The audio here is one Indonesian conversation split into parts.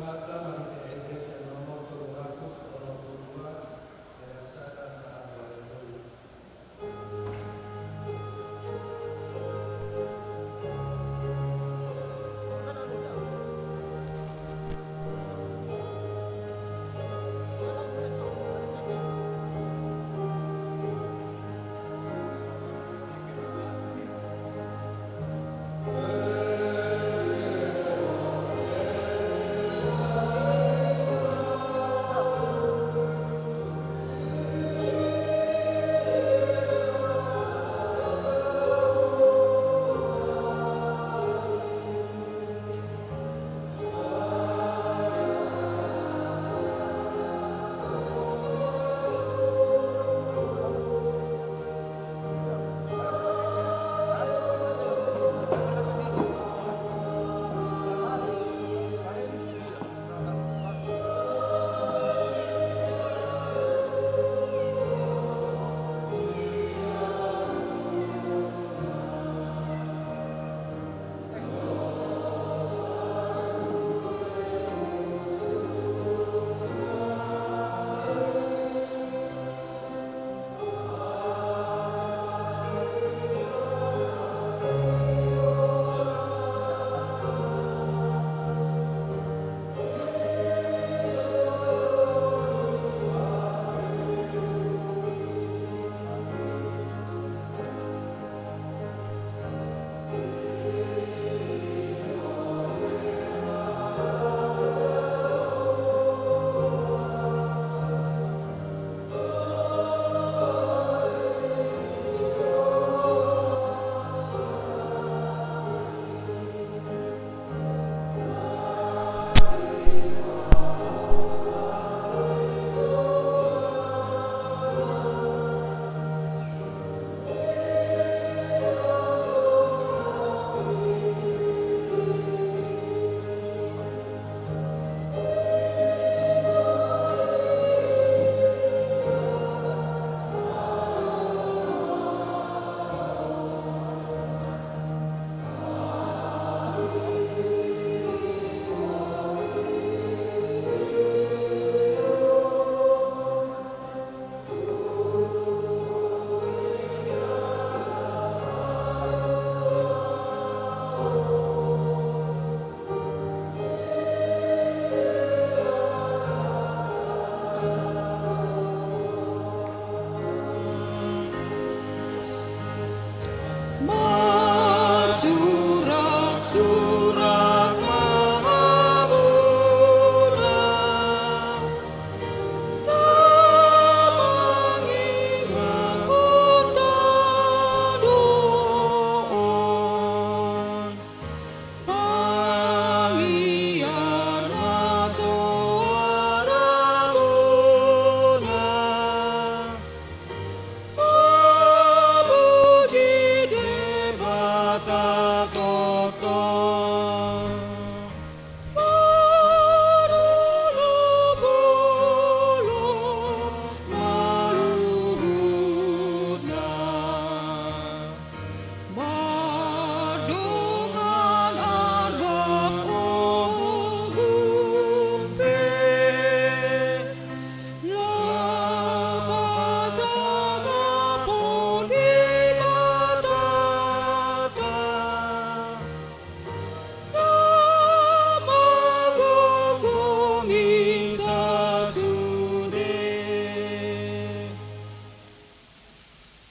Tuhan telah mengirimkan nomor 222 Terasa Rasa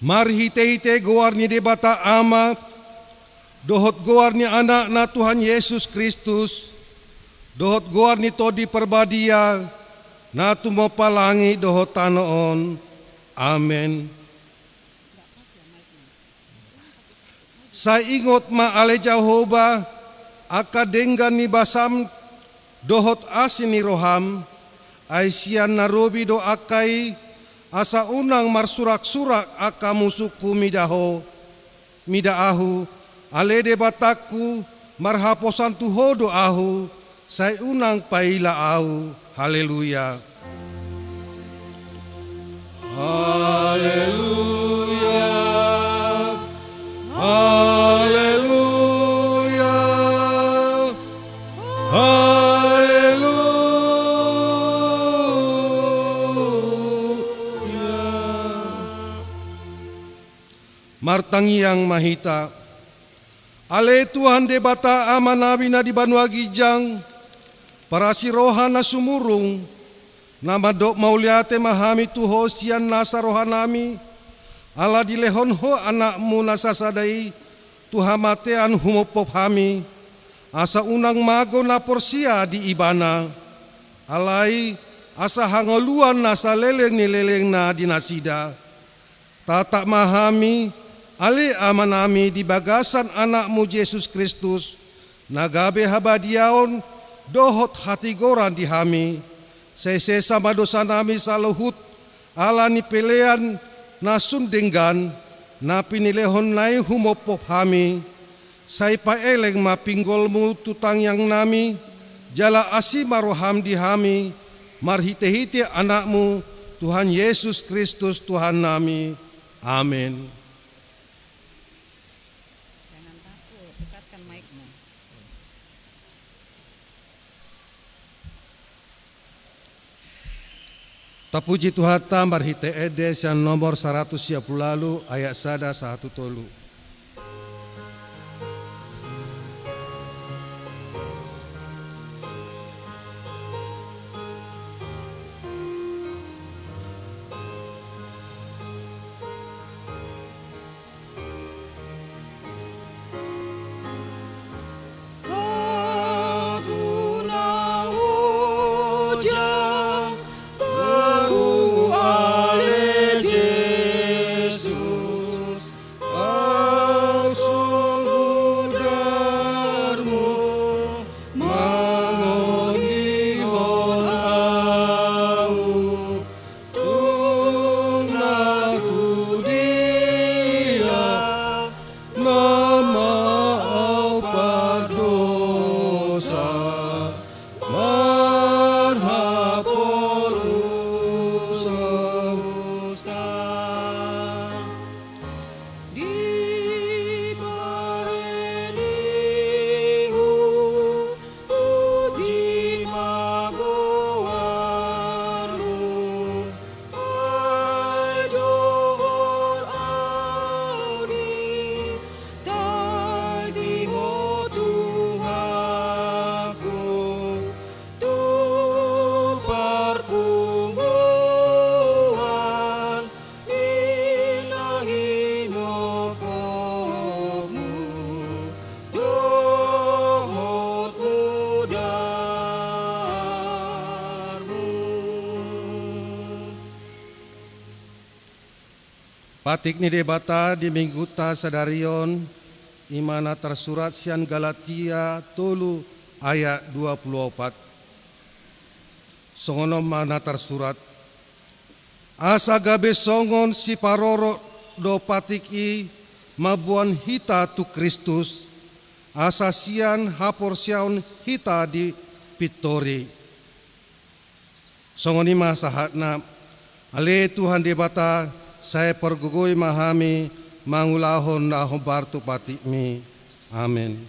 Mari hite gowarni debata ama, dohot gowarni anak na Tuhan Yesus Kristus, dohot gowarni todi perbadia, na tumopalangi dohot tanoon. Amen. Sa ingot ma ale Jehovah, akadenggan ni basam dohot asini roham, ay siyan narobi do akai, asa unang marsurak-surak aka musuku midaahu, alede bataku marhaposan tuhodo ahu, say unang paila ahu. Haleluya. Haleluya. Haleluya. Martangi yang mahita, ale Tuhan debata amanabi na di Banua Gijang, para sirohan na sumurung, na madok mauliate mahami tuho sian nasa rohanami, ala dilehon ho anakmu nasasadai, tuhamatean humopop hami, asa unang mago na porsia di ibana, alai asa hangoluan nasa leleng ni leleng na dinasida, tatak mahami, ali amanami di bagasan anakmu Yesus Kristus, nagabe habadiaon dohot hati goran dihami, sesesa madosa nami saluhut ala ni pelean na sundenggan, na pinilehon nai humopop hami, say paeleng mapinggolmu tutang yang nami, jala asima roham dihami, marhite-hite anakmu Tuhan Yesus Kristus Tuhan nami. Amin. Tapuji Tuhan tambar hite edes yang nomor 100 lalu ayat sada 1 tolu. Patik ni debata di minggu ta sadarion imana tersurat sian Galatia tolu ayat 24. Songono mana tersurat asa gabe songon si paroro do patiki mabuan hita tu Kristus asa sian hapor siaun hita di pitori. Songoni masahatna ale Tuhan debata saya pergugui mahami mangulahon na bartu patikmi. Amin.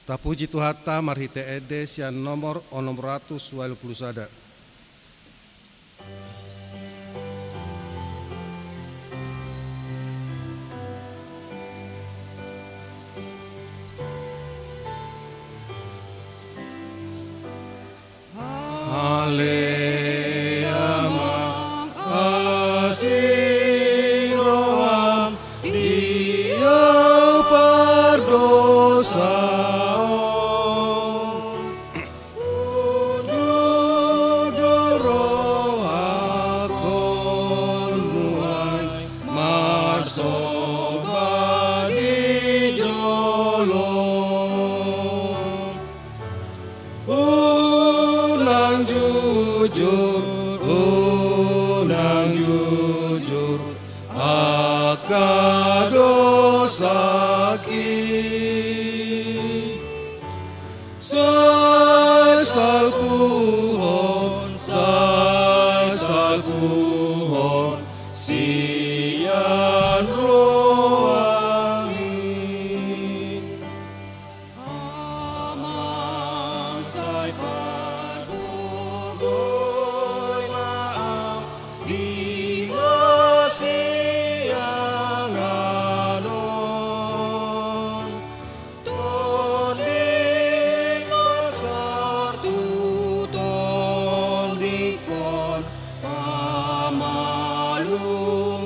Tapuji Tuhan ta marhite edes yang nomor 621. Haleluya. unang jujur akadosaki sesal puhon sian rohani aman sai pardugoy maam di siang alon tonding pasar tuton dikon pamalung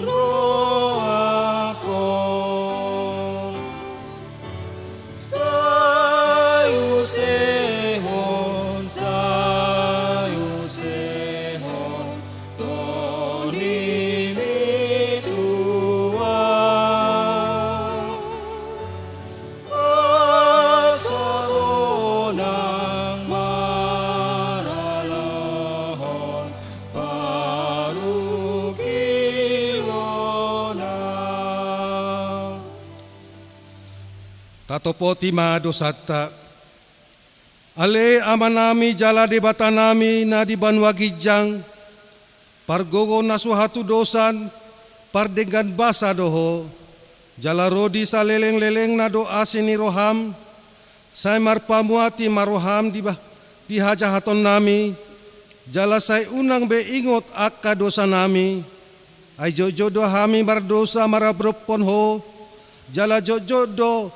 roakon sayu sehon tonding ituan asalonang maralahon parukiwonang tatopoti madosata ale amanami jala debatanami na di banwagijang pargogo na suhatu dosan pardengan basa doho jala rodi sa leleng-leleng na doa sini roham say marpamuati maroham di hajahaton nami jala say unang be ingot akka dosa nami ay jojodo hami mardosa marabropon ho jala jojodo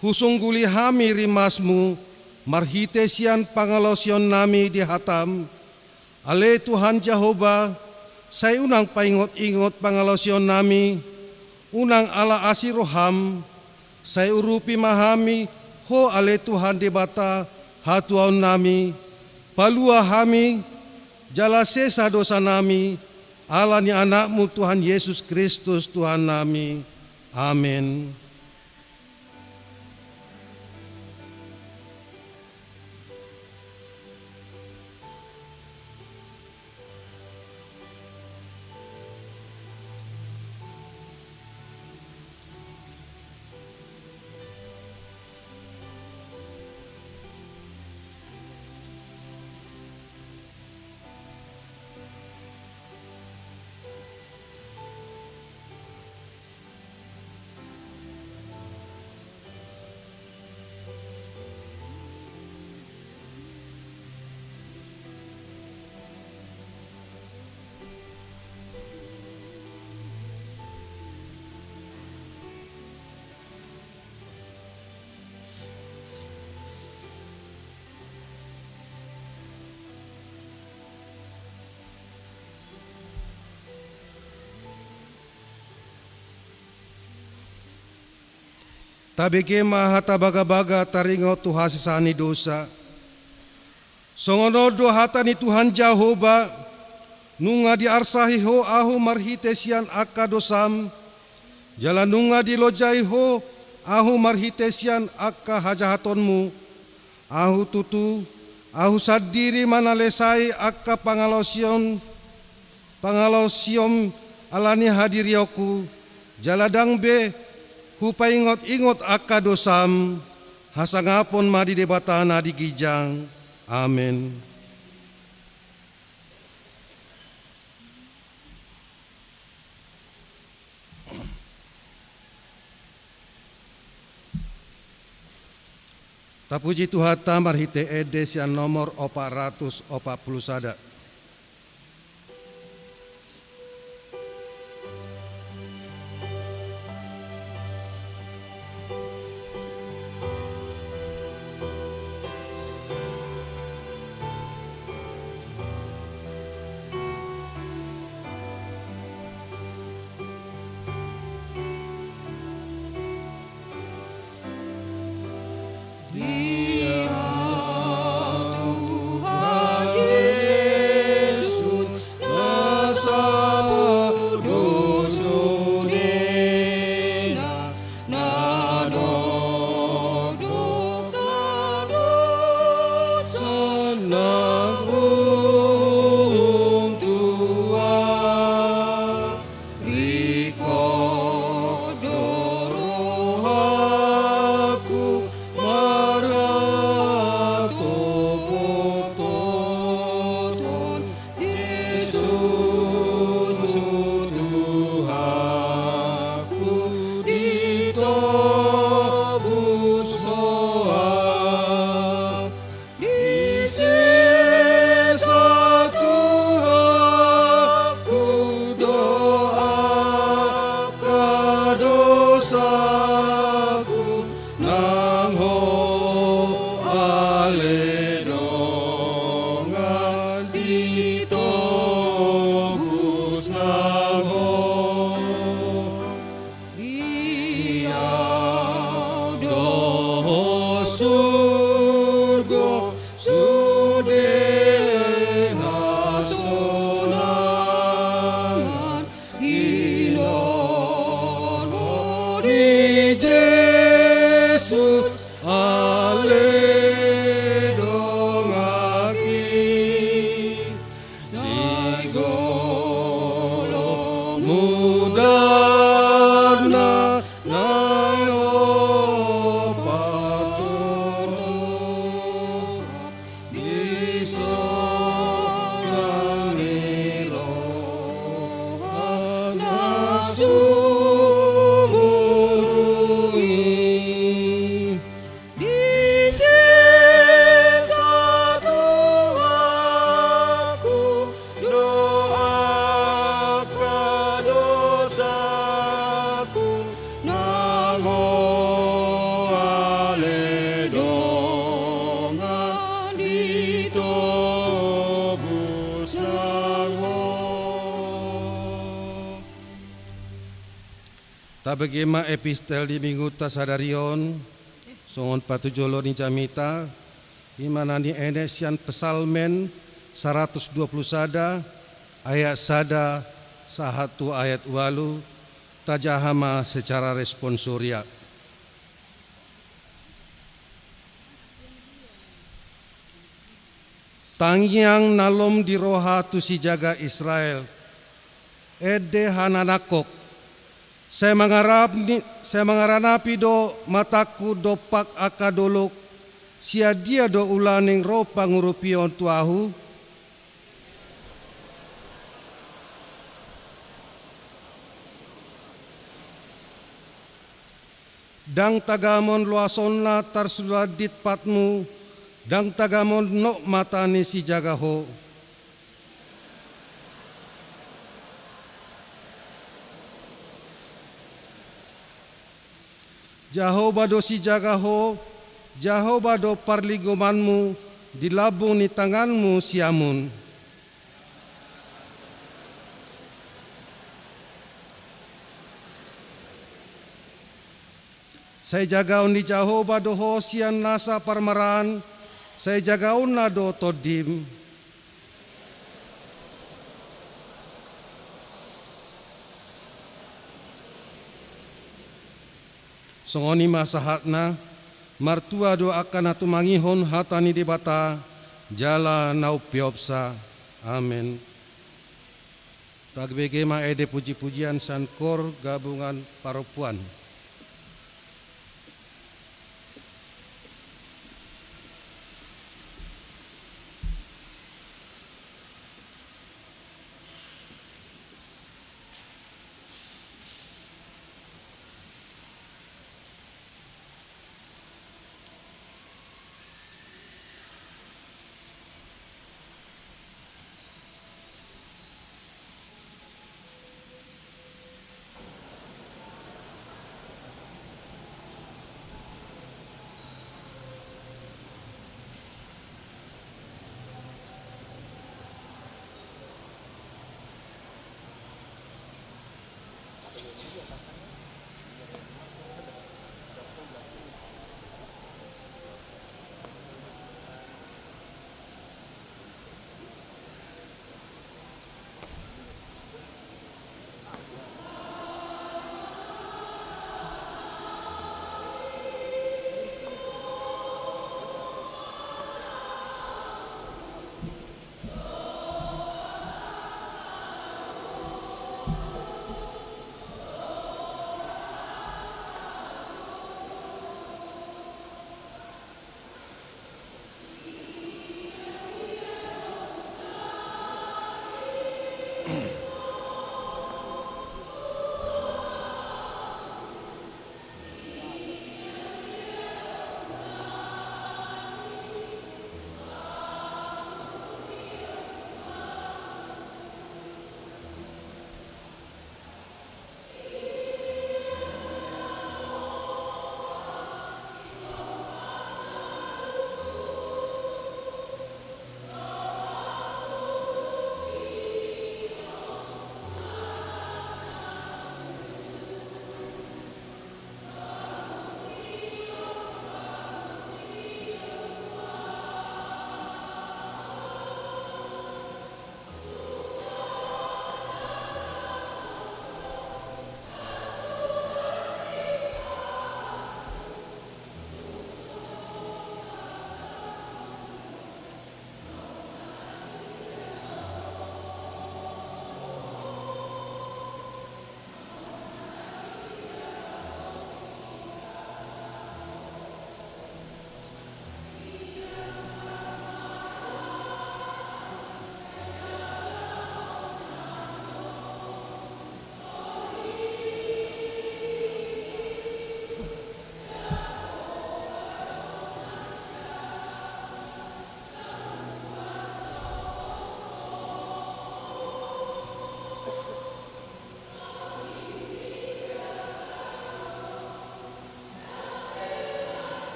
husungguli hami rimasmu marhite sian pangalosyon nami di hatam ale Tuhan Jehovah say unang paingot-ingot pangalosyon nami unang ala asiroham say urupi mahami ho ale Tuhan debata hatuaon nami palua hami jala sesa dosa nami ala ni anakmu Tuhan Yesus Kristus Tuhan nami amin. Tabike mahata baga-baga taringo Tuhan sisani dosa. Songono hata ni Tuhan Jehovah nunga di arsahi ho ahu marhitesian akka dosam. Jala nunga di lojai ho ahu marhitesian akka hajahatonmu. Ahu tutu ahu sadiri manalesai akka pangalosion alani hadirioku. Jala dangbe hupa ingot akka dosam hasangapon madi debatana di gijang. Amin. Tapuji Tuhan marhite edes yang nomor 440 sada. Dia Tuhan Tabagema epistel di minggu tasadarion songon patujolo ni jamita imanani enesian pesalmen 120 sada ayat sada sahatu ayat walu tajahama secara responsoria. Tangiang nalom di roha tu si jaga Israel ede hananakok saya mengaranapi do mataku dopak akadolok sia dia do ulaning ro pangurupion tuahu dang tagamon luasonna tarsuladit patmu dang tagamon no matani si jagaho Jahoba do si jagaho, Jahoba do parligomanmu, dilabung ni tanganmu siamun. Saya jagaun di Jahoba do hosian nasa parmaran, saya jagaun na do todim. Songoni masahatna martua do akan atu mangihon hatani di bata jala nau piopsa amin. Tagbegema ede puji-pujian sankor gabungan paropuan.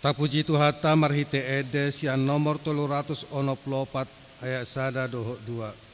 Tapuji Tuhata marhite edes yang nomor 314 ayat 1 dohok 2.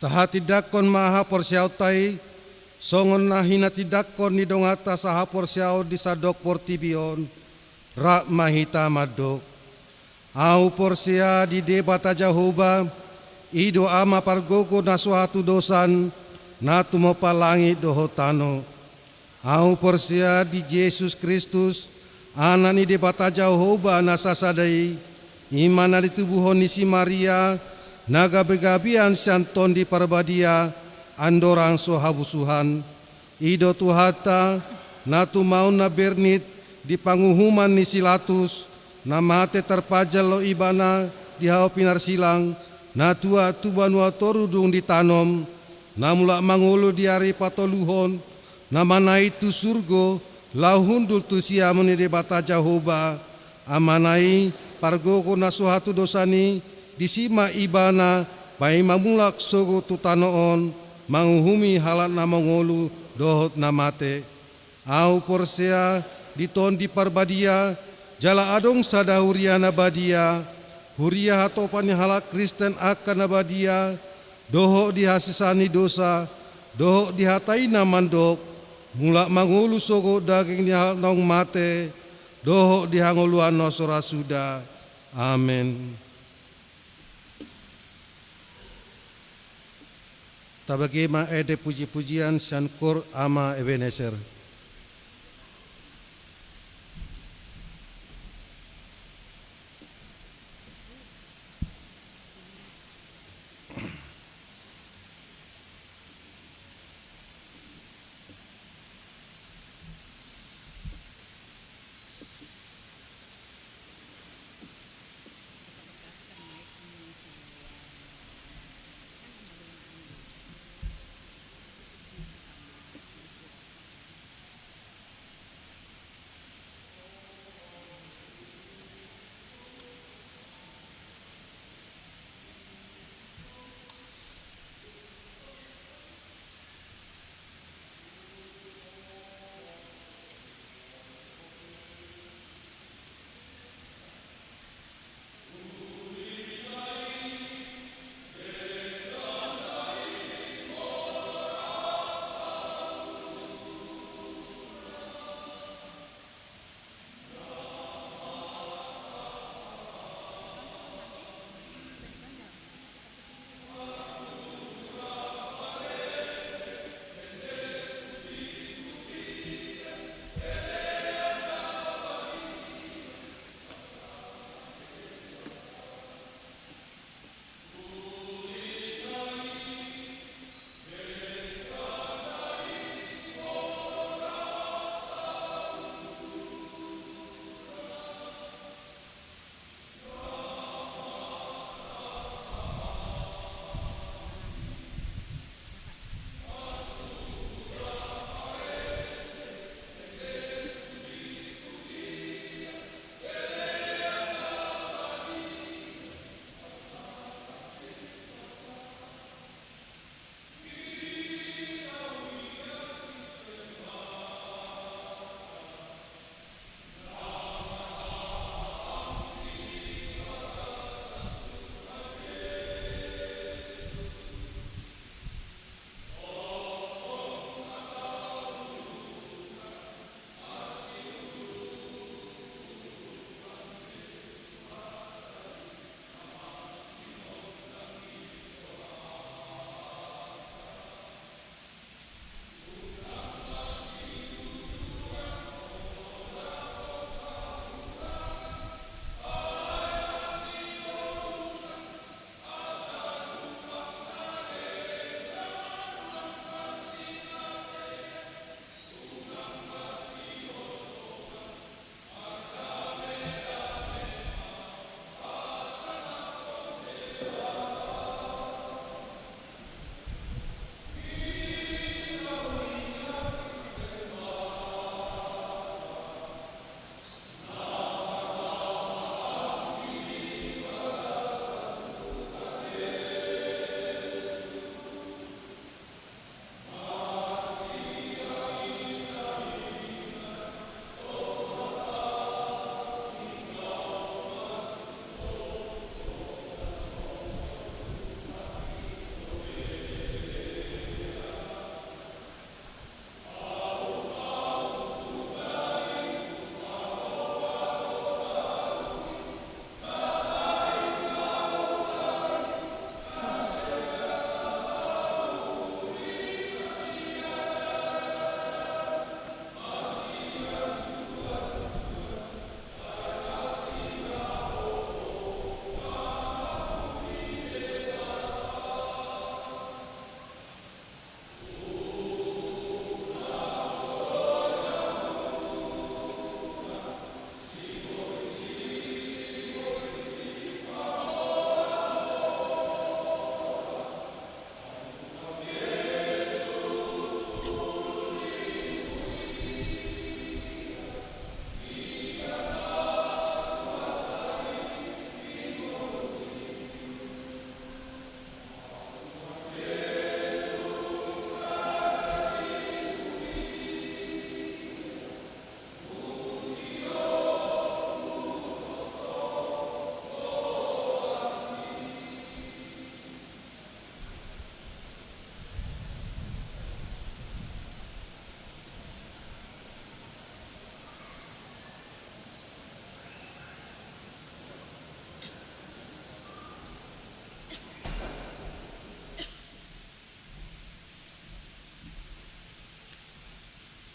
Tahati dakon maha porsiau tai songon nahina tidakon ni dongata saha porsiau di sadok portibion rak mahita madok au porsia di debata Jahoba ido ama pargogo na suatu dosan na tumopa langit dohotano au porsia di Yesus Kristus anani debata Jahoba na sasadai imana di tubuhon si Maria naga begabian santon di parbadia andorang sohabusuhan ido tuhata natu mau na bernit di panguhuman ni silatus na mate terpajal lo ibana di hao pinar silang na tua tubanua torudung ditanom na mulak mangulu di hari patoluhon na mana itu surgo lahundul tu siamuni de bata Jahoba amanai pargoko na suhatu dosani disima ibana pai mamulak sogo tutanoon manguhumi halat na mangolu dohot na mate au porsea diton di parbadia jala adong sadahuria na badia huria hatopani halak Kristen akan na badia dohok dihasisani dosa dohok dihatai na mandok mulak mangolu sogo daging dihalat nong mate dohok dihangoluan no sorasuda amin. Tabagima ede puji-pujian sankur ama Ebenezer.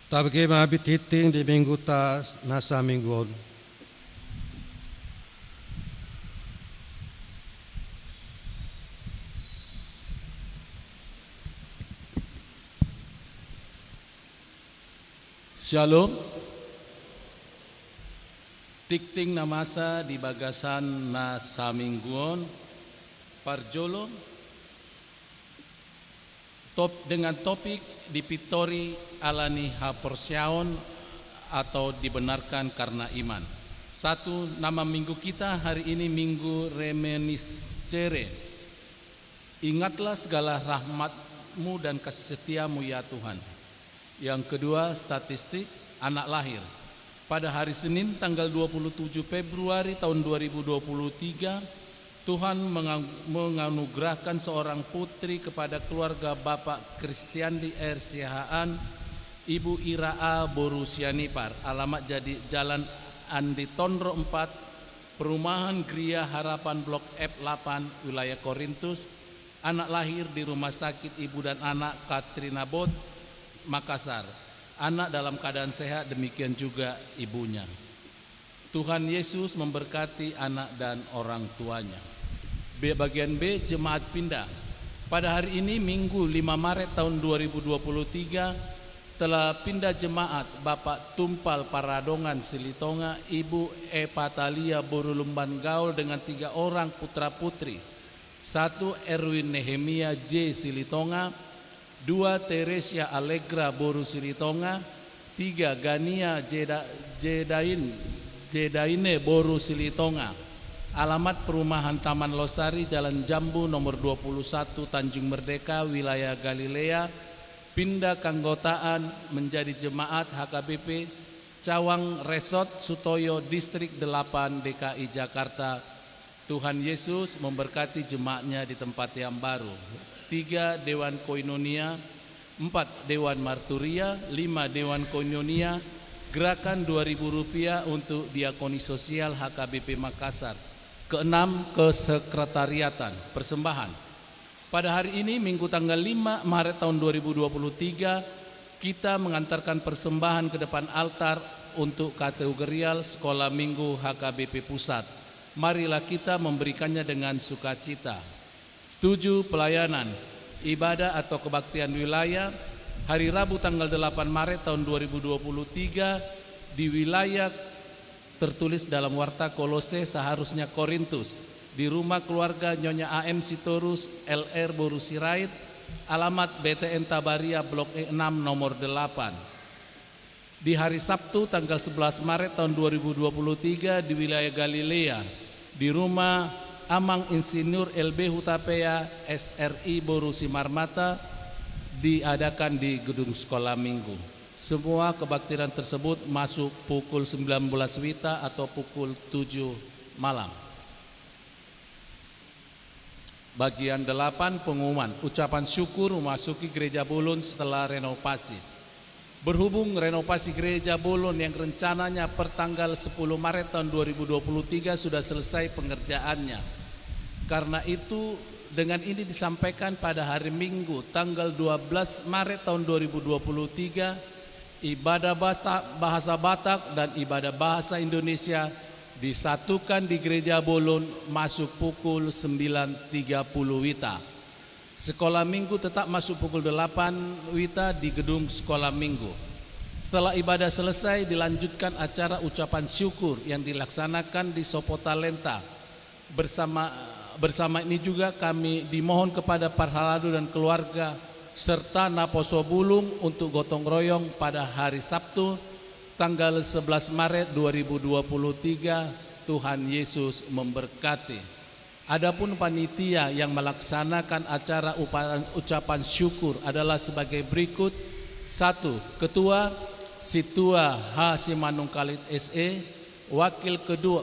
Tabke mabit hiting di minggu ta nasa minggon. Shalom. Tikting namasa di bagasan na samingguon parjolo dengan topik dipitori alani haporsiaon atau dibenarkan karena iman. Satu, nama minggu kita hari ini Minggu Reminiscere. Ingatlah segala rahmat-Mu dan kasih setia-Mu ya Tuhan. Yang kedua, statistik anak lahir. Pada hari Senin tanggal 27 Februari tahun 2023, Tuhan menganugerahkan seorang putri kepada keluarga Bapak Kristiandi R. Sihaan, Ibu Ira A. Borusianipar. Alamat jadi Jalan Andi Tondro 4, Perumahan Gria Harapan Blok F8, Wilayah Korintus. Anak lahir di Rumah Sakit Ibu dan Anak Katrina Bot, Makassar. Anak dalam keadaan sehat, demikian juga ibunya. Tuhan Yesus memberkati anak dan orang tuanya. Bagian B, jemaat pindah. Pada hari ini Minggu 5 Maret tahun 2023 telah pindah jemaat Bapak Tumpal Paradongan Silitonga, Ibu Epatalia Borulumban Gaul dengan 3 orang putra putri. 1 Erwin Nehemia J Silitonga, 2 Teresia Allegra Boru Silitonga, 3 Gania Jedaine Boru Silitonga. Alamat Perumahan Taman Losari, Jalan Jambu nomor 21, Tanjung Merdeka, Wilayah Galilea. Pindah keanggotaan menjadi jemaat HKBP Cawang Resort Sutoyo Distrik 8 DKI Jakarta. Tuhan Yesus memberkati jemaatnya di tempat yang baru. 3 Dewan Koinonia, 4 Dewan Marturia, 5 Dewan Koinonia, gerakan Rp2.000 untuk diakoni sosial HKBP Makassar. Keenam, kesekretariatan, persembahan. Pada hari ini Minggu tanggal 5 Maret tahun 2023, kita mengantarkan persembahan ke depan altar untuk kategorial Sekolah Minggu HKBP Pusat. Marilah kita memberikannya dengan sukacita. 7 pelayanan ibadah atau kebaktian wilayah hari Rabu tanggal 8 Maret tahun 2023 di wilayah tertulis dalam Warta Kolose seharusnya Korintus, di rumah keluarga Nyonya AM Sitorus LR Boru Sirait, alamat BTN Tabaria Blok E6 nomor 8. Di hari Sabtu tanggal 11 Maret tahun 2023 di wilayah Galilea di rumah Amang Insinyur LB Hutapea SRI Boru Simarmata diadakan di gedung sekolah minggu. Semua kebaktian tersebut masuk pukul 19 WITA atau pukul 7 malam. Bagian 8, pengumuman ucapan syukur memasuki Gereja Bolon setelah renovasi. Berhubung renovasi Gereja Bolon yang rencananya per tanggal 10 Maret tahun 2023 sudah selesai pengerjaannya. Karena itu dengan ini disampaikan pada hari Minggu tanggal 12 Maret tahun 2023 ibadah bahasa Batak dan ibadah bahasa Indonesia disatukan di Gereja Bolon masuk pukul 9.30 WITA. Sekolah Minggu tetap masuk pukul 8 WITA di gedung Sekolah Minggu. Setelah ibadah selesai dilanjutkan acara ucapan syukur yang dilaksanakan di Sopotalenta. Bersama ini juga kami dimohon kepada Parhalado dan keluarga serta Naposo Bulung untuk gotong royong pada hari Sabtu tanggal 11 Maret 2023. Tuhan Yesus memberkati. Adapun panitia yang melaksanakan acara ucapan syukur adalah sebagai berikut. 1. Ketua Situa H. Simanungkalit SE, Wakil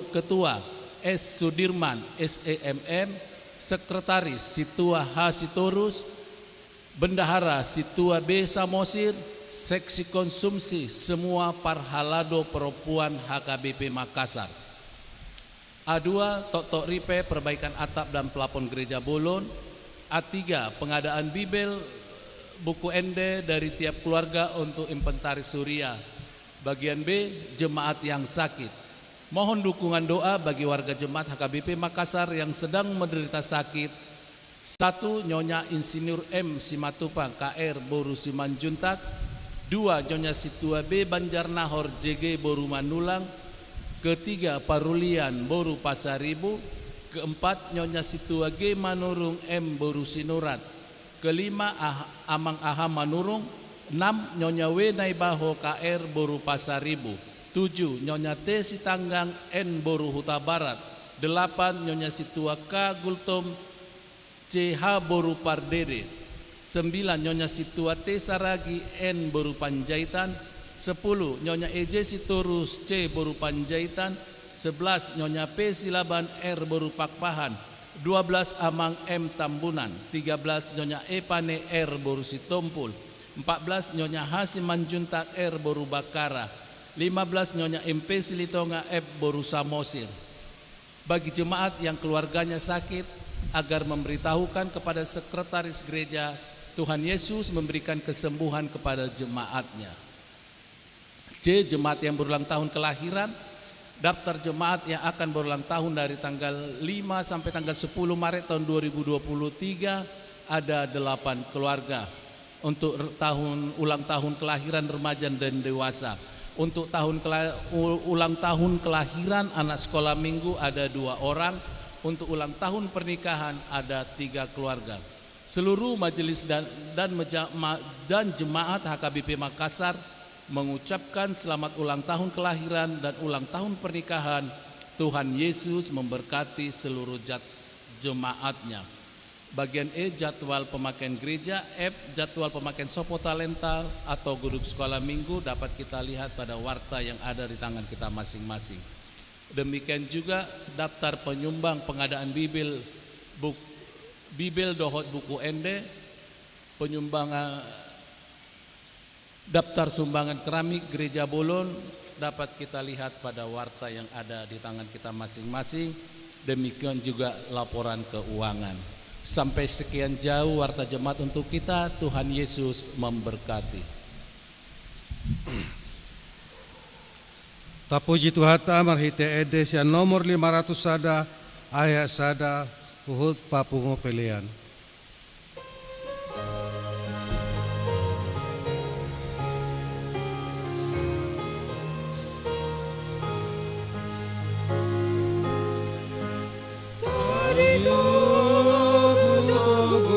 Ketua S. Sudirman SEMM, Sekretaris Situa H. Sitorus, Bendahara Situa B. Samosir, Seksi Konsumsi semua Parhalado Perempuan HKBP Makassar. A2 Tok Ripe perbaikan atap dan plafon Gereja Bolon. A3 pengadaan bibel buku ND dari tiap keluarga untuk inventaris Surya. Bagian B, jemaat yang sakit. Mohon dukungan doa bagi warga jemaat HKBP Makassar yang sedang menderita sakit. 1. Nyonya Insinyur M. Simatupang KR Boru Simanjuntak. 2. Nyonya Situa B. Banjarnahor JG Boru Manulang. 3. Parulian Boru Pasaribu. 4. Nyonya Situa G. Manurung M. Boru Sinurat. 5. Amang Aha Manurung. 6. Nyonya W. Naibaho KR Boru Pasaribu. 7. Nyonya T. Sitanggang N. Boru Huta Barat. 8. Nyonya Situa K. Gultom CH Boru Pardede. 9. Nyonya Situa T. Saragi N. Boru Panjaitan. 10. Nyonya EJ Sitorus C. Boru Panjaitan. 11. Nyonya P. Silaban R. Boru Pakpahan. 12. Amang M. Tambunan. 13. Nyonya E. Pane R. Boru Sitompul. 14. Nyonya H. Simanjuntak R. Boru Bakara. 15. Nyonya MP Silitonga F. Boru Samosir. Bagi jemaat yang keluarganya sakit, agar memberitahukan kepada sekretaris gereja, Tuhan Yesus memberikan kesembuhan kepada jemaatnya. C. Jemaat yang berulang tahun kelahiran. Daftar jemaat yang akan berulang tahun dari tanggal 5 sampai tanggal 10 Maret tahun 2023 ada 8 keluarga. Untuk ulang tahun kelahiran remaja dan dewasa. Untuk ulang tahun kelahiran anak sekolah minggu ada 2 orang. Untuk ulang tahun pernikahan ada 3 keluarga. Seluruh majelis dan jemaat HKBP Makassar mengucapkan selamat ulang tahun kelahiran dan ulang tahun pernikahan. Tuhan Yesus memberkati seluruh jemaatnya. Bagian E, jadwal pemakaian gereja. F, jadwal pemakaian Sopo Talenta atau guduk sekolah minggu dapat kita lihat pada warta yang ada di tangan kita masing-masing. Demikian juga daftar penyumbang pengadaan Bibel Dohot buku ND, penyumbangan daftar sumbangan keramik Gereja Bolon dapat kita lihat pada warta yang ada di tangan kita masing-masing. Demikian juga laporan keuangan. Sampai sekian jauh warta jemaat untuk kita. Tuhan Yesus memberkati. Tapuji Tuhata marhite edes yang nomor 500 sada ayat sada uhud papungo pelian.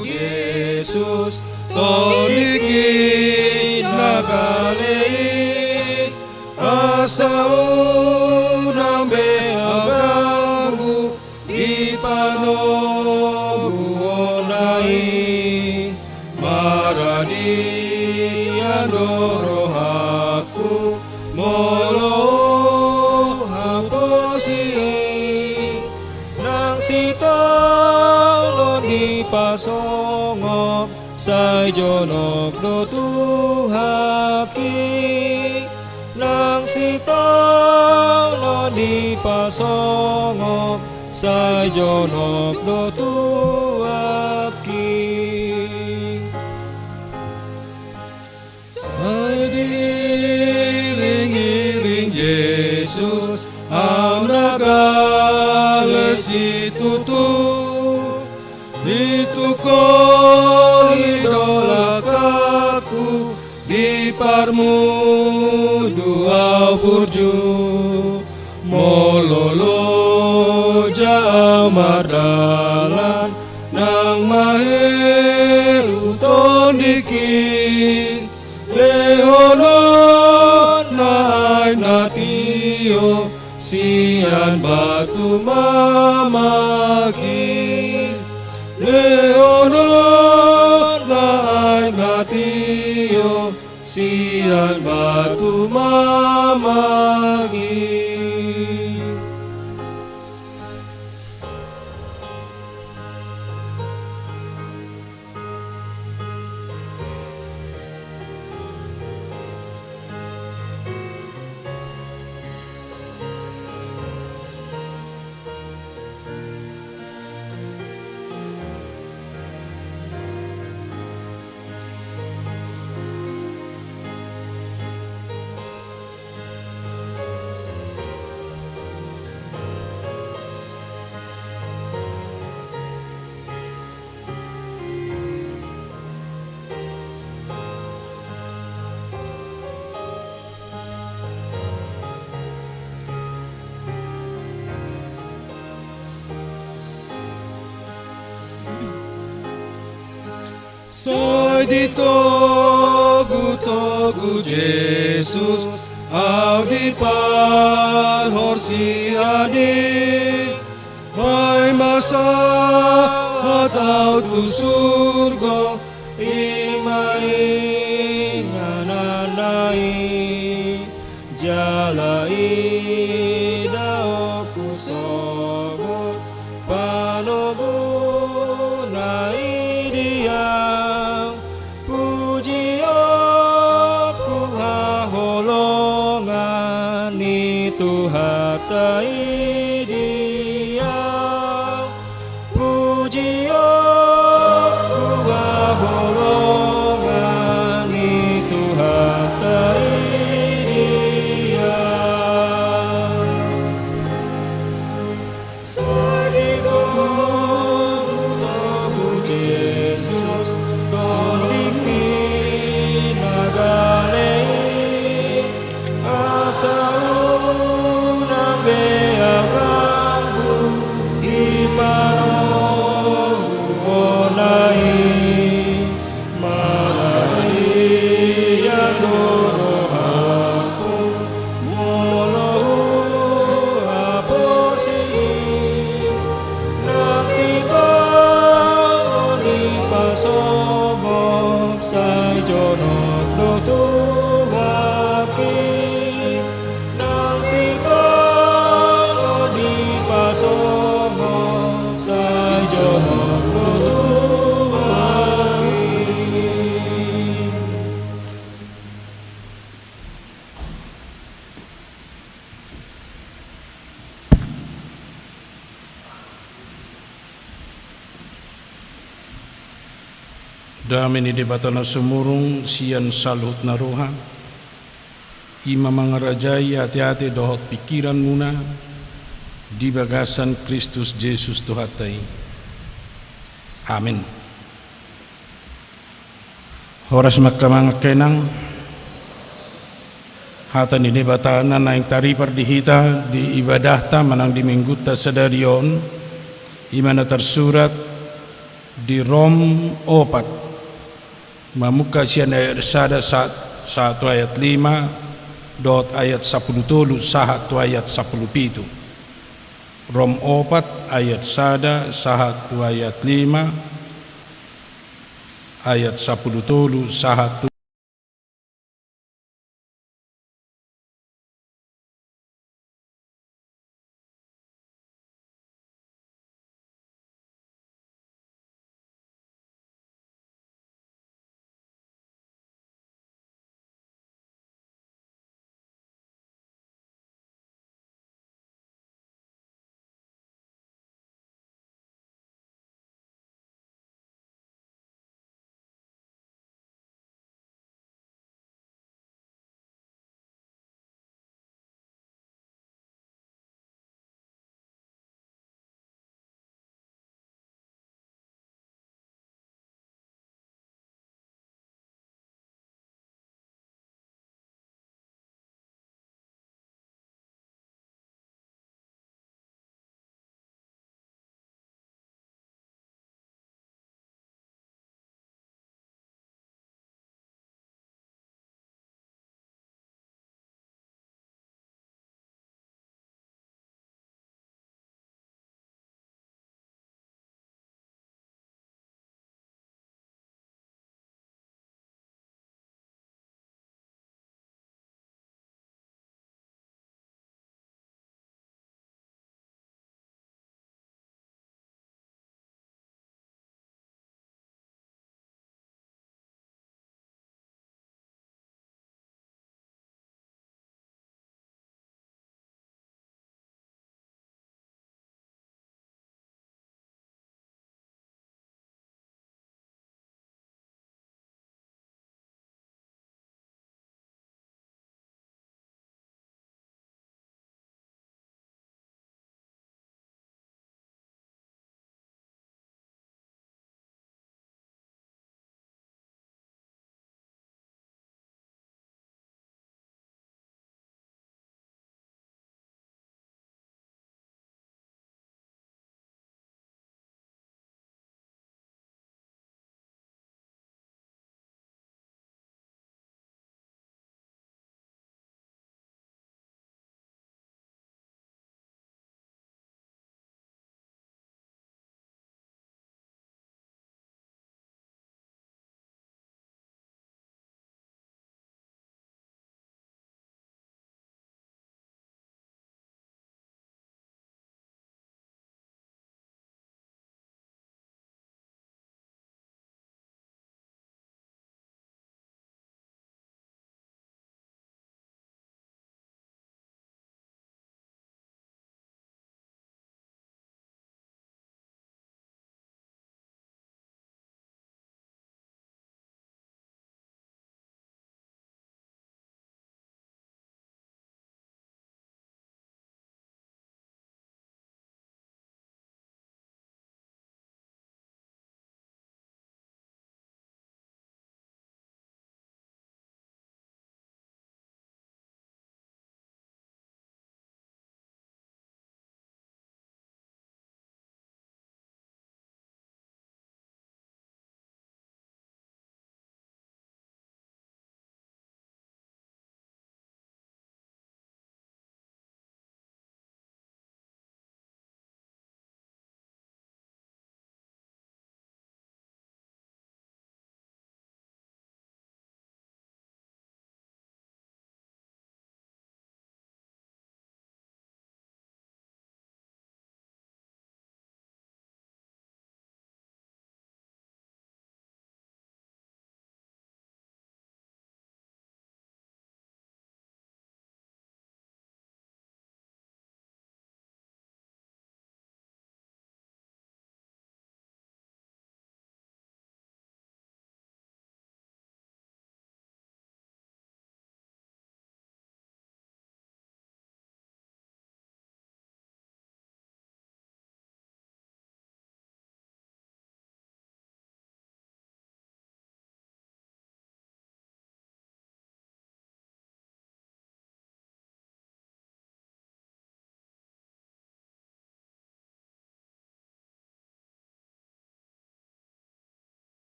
Yesus toliki nagalei asau nambe agaru ipanogu onai marani andoro haku molo haposi nang sitolo di pasongo sajonok do tuhaki nang sitolo di pasongo sajonok do tuhaki sadiring-iring Yesus ang nagale si tutu ditukol idolakaku di parmu dua burju mololo jamardalan nang maheru tondiki lehono nai natio sian batu mamaki leonor nai natio sian batu mamagi. Soi di togu Jesus, au di parhorsi adi, mai masa hatau tu surga, imai ngananai jalai daoku sogot panobu nai dia puji aku haholongan itu hatai dia puji aku haholongan itu hatai dia Sadiku Jesus tondiki nagalei asau nabe agambu di panogu onai malai yang dorohaku molahu aposi naksikoni pasogok sajonok dotuhaki naksikoni pasogok sajonok dotuhaki Damini di batana sumurung sian salut naroha ima mangarajai hati-hati dohot pikiran muna di bagasan Kristus Yesus Tuhatai. Amin. Horas magkamangakenang hatan ini batana na yang taripar dihita di ibadah ta manang di mingguta sadarion imana tersurat di Rom 4 Mamuka sian ayat sada satu ayat 5 dot ayat 10 sahat ayat 10 Rom 4 ayat sada sahat ayat 5 ayat 10 sahat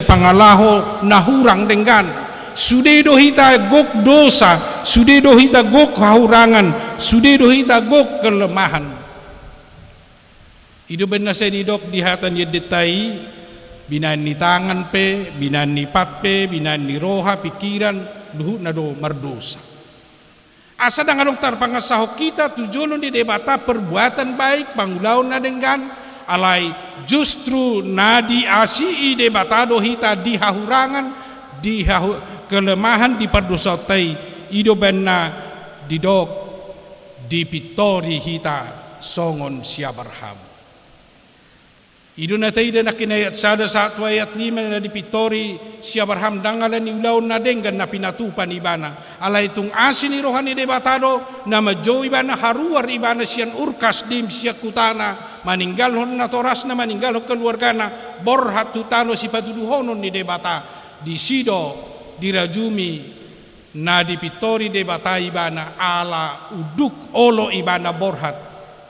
pangalaho nahurang dengan sudedo hita gok dosa, sudedo hita gok hahurangan, sudedo hita gok kelemahan. Ido benar saya didok di hatan ye detai binan ni tangan pe, binan ni pat pe, binan ni roha pikiran luhut nado mardosa. Asa dengan tar pangasaho kita tujulun di debata perbuatan baik pangulau na dengan alai justru nadi asii debatado hita di hahurangan, di kelemahan, di perdosatai ido benna didok di pitori hita songon siabarham. Ido na tayo na kinayat sada sa 1 ayat 5 na di pitori siabarham dangalan ni ulaw na denggan na pinatupan ibana. Alay itong asin ni rohan ni debatado na majo ibana haruar ibana siyan urkas dim siya kutana maninggalhon na toras na maninggalhon keluarga na borhat tutano si paduduhonon ni debata di sido dirajumi na di pitori debata ibana ala uduk olo ibana borhat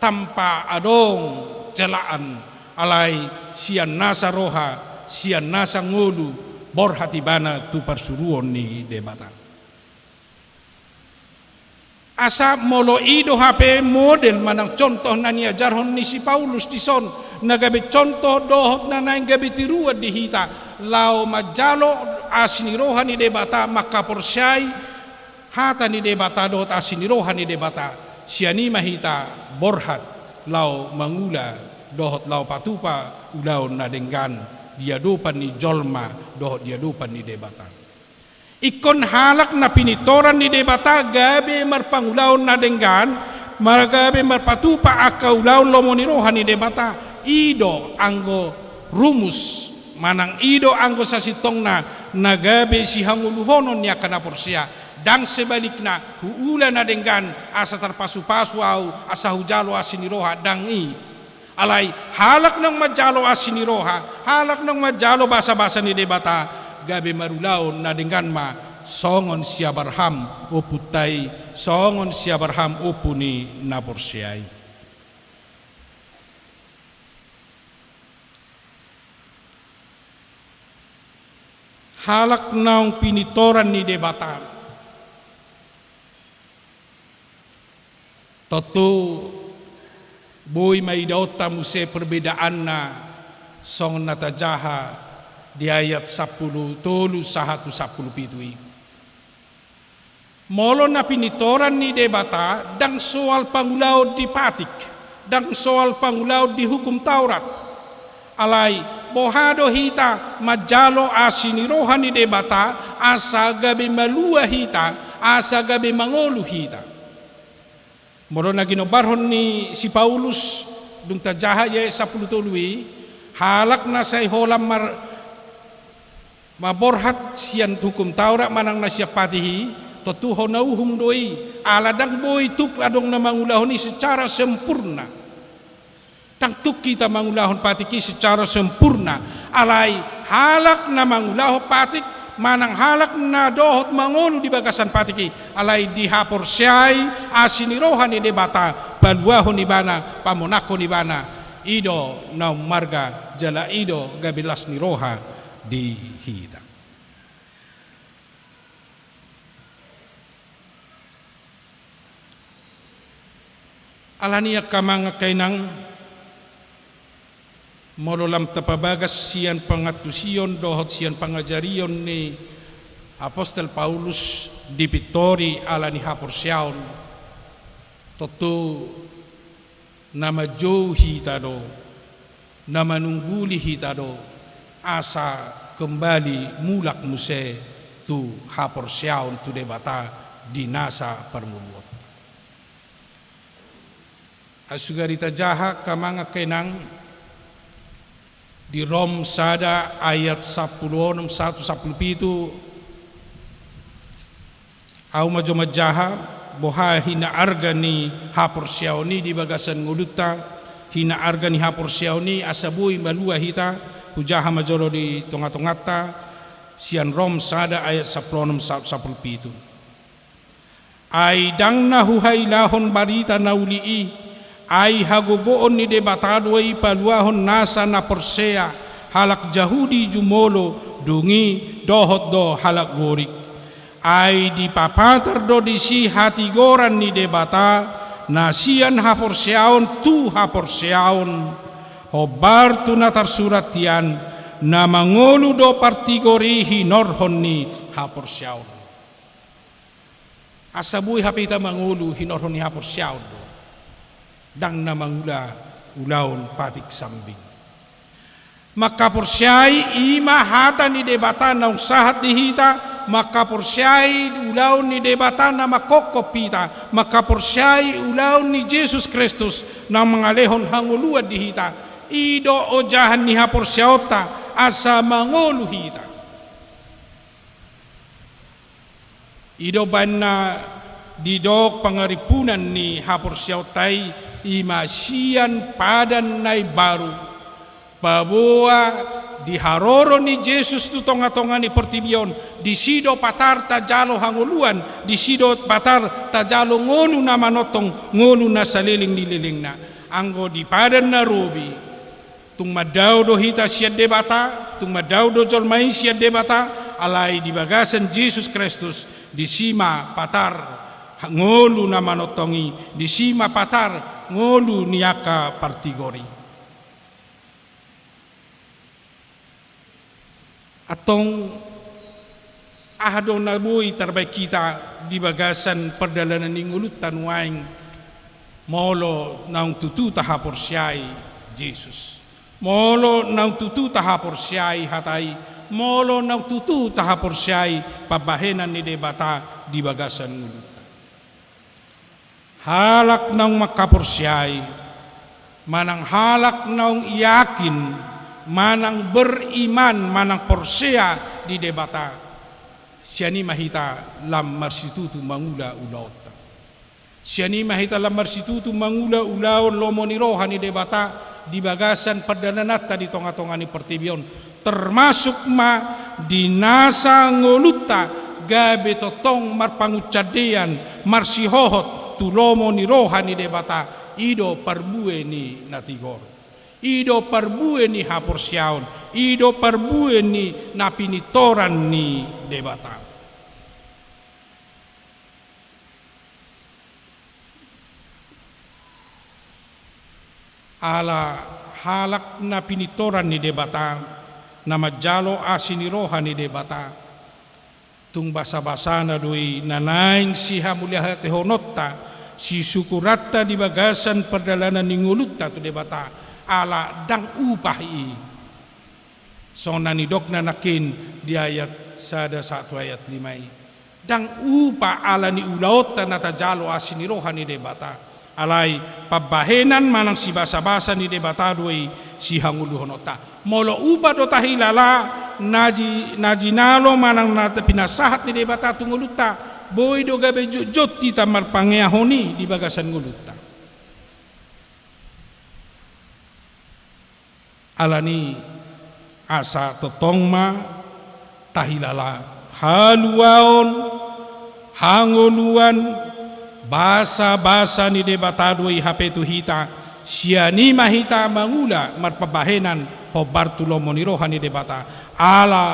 tanpa adong celaan. Alai sian nasa roha, sian nasa ngolu, borhat ibana tu persuruan ni debata. Asa molo ido HP model manang contoh na niya jarhon ni si Paulus di son nagabi contoh dohot na naing gabi tiruad di hita lao majalo asini roha ni debata makaporsyay hata ni debata dohot asini roha ni debata siani mahita borhat lao mangula dohot lau patupa ulau na dengan diadupan ni jolma dohot diadupan ni debata. Ikon halak na pinitoran ni debata gabe marpangulau na dengan margabe marpatupa akaulau lomoni rohan ni debata ido anggo rumus manang ido anggo sasitong na nagabe si hanguluhonon niya kanaporsia dan sebaliknya huula na dengan asa terpasu-pasu au asa hujalo asiniroha dangi alay halak ng majalo asini roha, halak ng majalo basa-basa ni debata gabi marulaw na dengan ma songon siabarham uputay songon siabarham upuni naporsyay. Halak ng pinitoran ni debata totu boy may dauta muse perbedaan na song natajaha di ayat 10 tolu sahatu 10 pitui. Molo na pinitoran ni debata dang soal pangulaw di patik, dang soal pangulaw di hukum Taurat. Alay bohado hita majalo asinirohan ni debata asa gabi malua hita, asa gabi mangolu hita. Moro na ginobarhon ni si Paulus dung tajaha ya 10 tului halak na say holam maborhat siyan hukum Taurat manang na siya patihi totuho na uhum doi aladang boy tup adong na mangulahon ni secara sempurna tangtuk kita mangulahon patiki secara sempurna alay halak na mangulahon patik manang halak na dohot mangolu di bagasan patiki alay dihaporsyay asinirohan ni debata paluahon ni bana pamonako ni bana ido na marga jala ido gabilas ni roha di hita. Alaniya kamanga kainang mololam tapabagas siyan pangatusiyon dohot siyan pangajariyon ni Apostol Paulus di pitori ala ni haporsyaon totu nama jo hitado nama nungguli hitado asa kembali mulak muse tu haporsyaon tu debata di nasa permuluot asugarita jaha kamanga kenang di Rom sada ayat 10:1-10 au majo majaha boha hina arga ni haporsyaoni di bagasan nguluta hina arga ni haporsyaoni asabui malua hita hujaha majolo di tonga-tongata sian Rom sada ayat 10:10 ai dang na huhailahon barita naulii ai hagogoon ni debatado ay paluahon nasa na porsea halak jahudi jumolo dungi dohot do halak gorik. Ai di papatar do di si hati goran ni debata nasian haporseaon tu haporseaon hobar tu natar surat tian na mangolu do partigori hinorhon ni haporseaon. Asabui hapita mangolu hinorhon ni haporseaon do dang na mangula ulaon patik sambing. Makaporsyai ima hata ni debata na usahat dihita makaporsyai ulaon ni debata na makokopita makaporsyai ulaon ni Jesus Kristus na mangalehon hanguluad dihita ido ojahan ni haporsyauta asa mangolu hita ido banna didok pangaripunan ni haporsyautai imasian padan nai baru bahwa di haroro ni Jesus tu tonga-tonga ni pertibion di sido patar tajalo hanguluan di sido patar tajalo ngolu na manotong ngolu na saliling nililing na anggo di padan na rubi tung madau do hita siad debata tung madau do jolmai siad debata alai di bagasan Jesus Kristus di sima patar ngolu na manotongi di sima patar ngolu niaka partigori atong ahado na buhay terbaik kita di bagasan perdalanan ng ulut tanwaing molo nang tutu tahaporsyay Jesus molo nang tutu tahaporsyay hatay molo nang tutu tahaporsyay pabahenan ni debata di bagasan ulut halak nang makaporsyay manang halak nang yakin manang beriman manang porsea di debata siani mahita lam marsitutu mangula ulaota siani mahita lam marsitutu mangula ulao lomoni rohani debata di bagasan perdananata di tonga-tonga ni pertibion termasuk ma di nasa ngoluta gabe totong marpangucadean marsihohot tu lomoni rohani debata ido parbue ni natigor ido parbue ni haporsyaon ido parbue ni napinitoran ni debata ala halak na pinitoran ni debata na majalo asiniroha ni debata tung basa-basa na doy nanaing si hamulihat honotta si sukuratta di bagasan perdalanan ni ngulutta tu debata ala dang upahi so nanidok na nakin di ayat sada 1 ayat 5 dang upa ala ni ulaota na tajalo asiniroha ni debata alay pabahenan manang si basa-basa ni debata doy si hanguluhonota molo upa do tahilala najinalo manang nata pinasahat ni debata tunguluta boy do gabe jujut ti tamar pangyahoni di bagasan nguluta alani asa totongma tahilala haluaon hangoluan basa-basa ni debatadoi hapetu hita siani mahita mangula marpabahenan hobartulo moniroha ni debata ala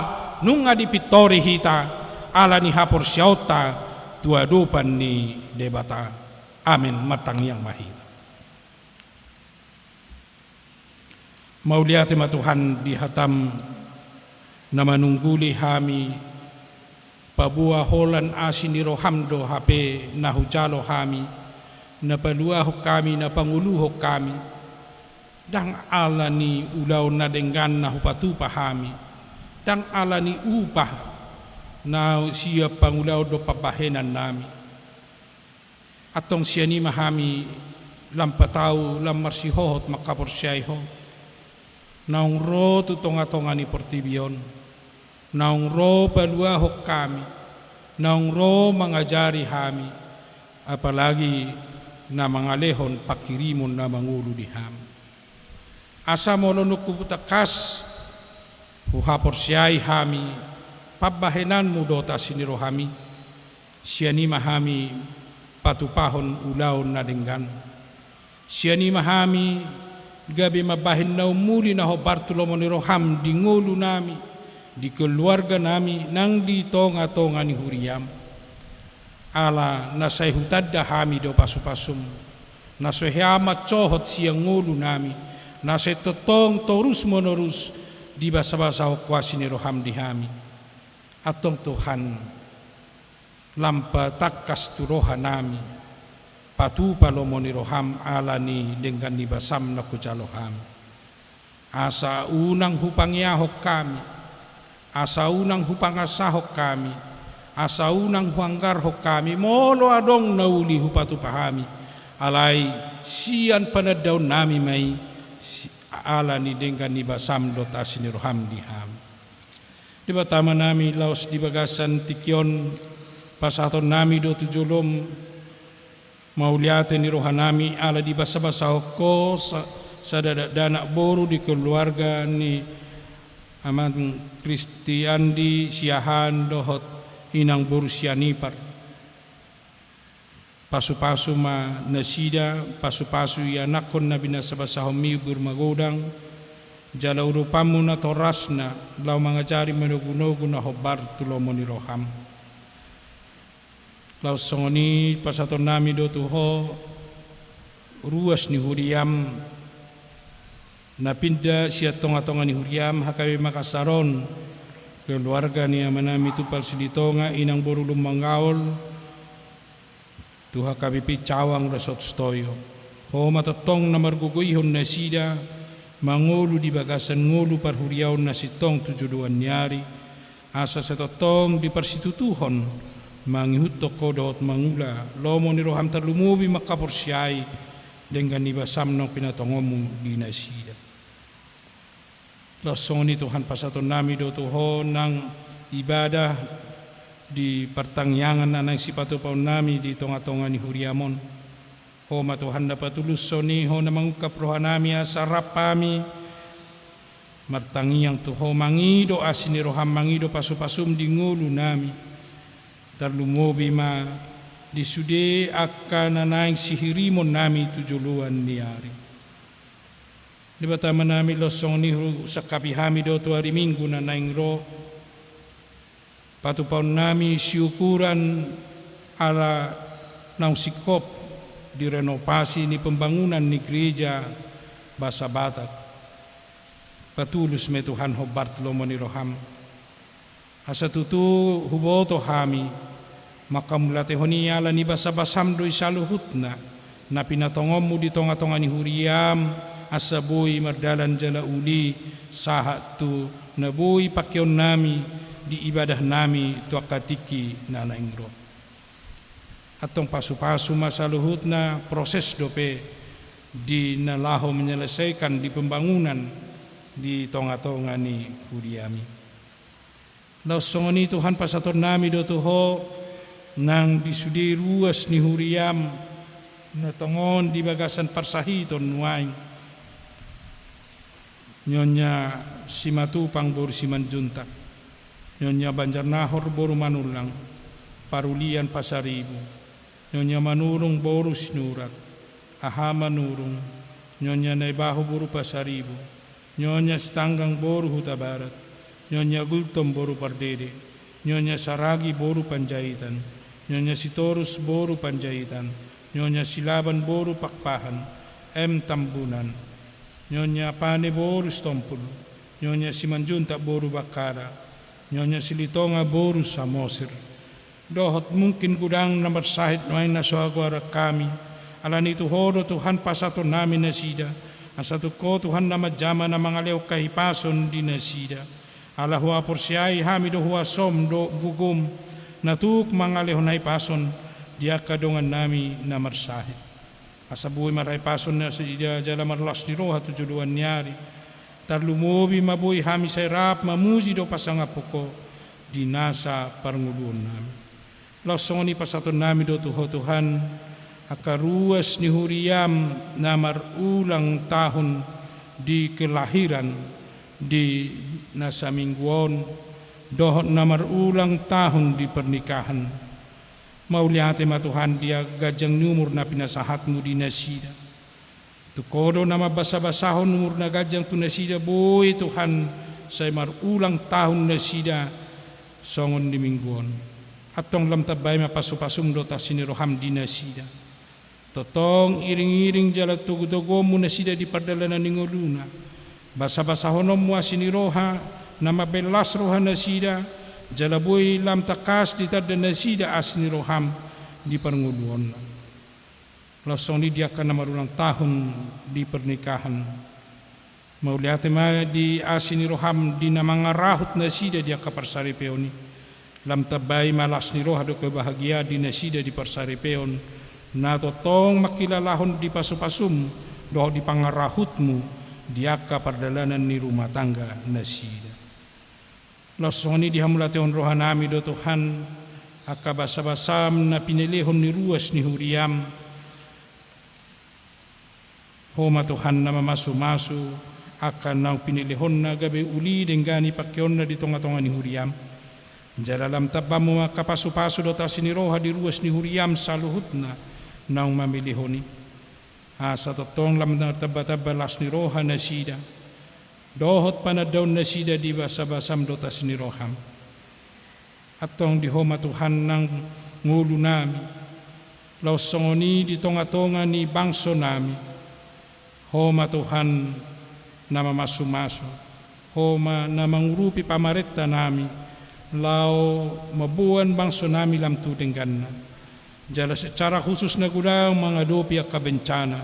nunga di pitori hita ala ni haporsyauta tuadupan ni debata amin matang yang mahita mauliati matuhan di hatam na manungguli hami pabua holan asiniro hamdo hape na hujalo hami na paluahok kami na panguluhok kami dang ala ni ulaw na denggan na hupatupa hami dang ala ni upah na siya pangulaw do pabahenan nami atong siya ni mahami lampataw lammarsihohot makaporsyayho naung ro tutonga-tonga ni pertibion naung ro paluahok kami naung ro mangajari hami apalagi na mangalehon pakirimon na mangulu di ham asa molonok kubutakas huhaporsyay hami pabahenan mudota siniro hami siani mahami patupahon ulaw na denggan siani mahami gabi mabahin na umuli na ho Bartolomeo ni Roham di ngulu nami di keluarga nami nang di tonga-tonga ni huriam. Ala nasay hutadda hami do pasu-pasum, nasay hiamat cohot siang ngulu nami, nasay totong torus menerus di basa-basa kuasi ni roham di hami. Atong Tuhan lampa takkas tu roha nami, patu palomo ni roham ala ni dengan ni basam na kucaloham. Asa unang hupangyahok kami, asa unang hupangasahok kami, asa unang huanggarhok kami, molo adong nauli hupatu pahami, alai sian panadaw nami may ala ni dengan ni basam do tasini roham diham. Di batama nami laos di bagasan tikyon pasaton nami do tujulom mauliate ni roha nami ala di basa-basa ko sa dana boru di keluarga ni aman Kristiandi siahan dohot inang boru sianipar pasu-pasu ma nasida pasu-pasu ya nakon na binasa-basa homi magodang jala urupamu na torasna lau mangajari menugunogu na hobar tulomo ni roham lau songoni pasaton nami do tuho ruas ni huriam na pinda siya tonga-tonga ni huriam hakawi makasaron keluarga ni amanami tupal silitonga inang boru lumanggaol tuha kabi picawang rasot stoyo ho matatong na marguguyhon na sida mangulu di bagasan ngulu parhuriaw na sitong 72 nyari asa sa totong di parsitutuhon mangihut toko dot mangula lomo ni roham tarlumubi makaporsyay dengan ibasam ng pinatongomu di nasida. Lasong ni Tuhan pasaton nami do tuho ng ibadah di pertangyangan na ng sipatupaw nami di tonga-tonga ni huriamon. Ho matuhan na patulus soni ho na mangukap roha nami asarap kami martangiyang tuho mangido asin ni roham mangido pasu-pasum di ngulu nami tarlumobi ma disude akan nanaing sihirimon nami tujuluan niari di batama nami losong ni sa kapihami do tu hari minggu na naing ro patupaw nami syukuran ala nang sikop direnovasi ni pembangunan ni gereja Basa Batak patulus me Tuhan hobat lomo ni roham asa tutu huboto hami makamulate honi ala ni basa-basam do isaluhutna na pinatongomu di tonga-tonga ni huriam asa boy mardalan jala uli sahat tu na boy pakyon nami di ibadah nami tu akatiki na naingro atong pasu-pasu masaluhut na proses dope di nalaho menyelesaikan di pembangunan di tonga-tonga ni huriami lausongoni Tuhan pasator nami do tuho nang disudi ruas ni huriam na tongon di bagasan parsahiton nuaing nyonya simatupang boru simanjuntak nyonya Banjarnahor boru manulang parulian pasaribu nyonya manurung boru sinurak aha manurung nyonya naibahu boru pasaribu nyonya stanggang boru huta barat nyonya gultom boru pardede nyonya saragi boru panjaitan nyonya sitorus boru panjaitan nyonya silaban boru pakpahan tambunan nyonya pane boru stompul nyonya simanjunta boru bakara nyonya silitonga boru samosir dohot mungkin gudang nomor sahid noy na soagwara kami ala nito horo Tuhan pasato namin nasida asatu ko Tuhan na madjama na mga leo kahipason di nasida ala huwa porsyay hamido huwa som do gugum natuk mga leo na hipason dia kadongan nami na marsahid asabuhay maray pason na sa jala marlas ni roha 72 nyari tarlumobi mabuhay hami sa irap mamuzi do pasangapuko di nasa parnguluan nami lasong ni pasaton nami do Tuhan akaruas ni huriam na marulang tahun di kelahiran di nasa mingguon dohot na marulang tahun di pernikahan mauliate matuhan dia gajang numur na pinasahatmu di nasida tukodo na mabasa-basahon numur na gajang tu nasida boy Tuhan saya mar ulang tahun na sida songon di mingguon atong lam tabay mapasupasum do tasini roham di na sida totong iring-iring jala tugudogo mo na sida di pardalanan ni ngoluna basa-basa honom mo asini roha na mabelas roha na sida jala boy lam takas di tada na sida asini roham di panguluon losong di dia akan marulang tahun di pernikahan mauliate ma di asini roham di namanga rahut na sida dia kaparsari peoni lam tabay malas ni roha do kebahagia di na sida di parsari peon na totong makilalahon di pasupasum doh di pangarahutmu dia kapardalanan ni rumah tangga na sida losong ni dihamulateon roha nami do Tuhan aka basa-basam na pinilihon ni ruas ni huriam homa Tuhan na mamasu-masu akan nang pinilihon na gabi uli denggani pakyon na di tonga-tonga ni huriam jalalam tabam mo kapasu-pasu do tasini roha di ruas ni huriam saluhut na nang mamilihoni asa totong lam na taba-tabalas ni roha na sida dohot panadaw na sida di basa-basam do tasini roham atong di homa Tuhan ng ngulu nami lausongoni di tonga-tonga ni bangso nami homa Tuhan na mamasu-masu homa na mangurupi pamaretta nami lau mabuan bangso nami lam tudenggan na jala secara khusus na gudang mga dopi ak kabencana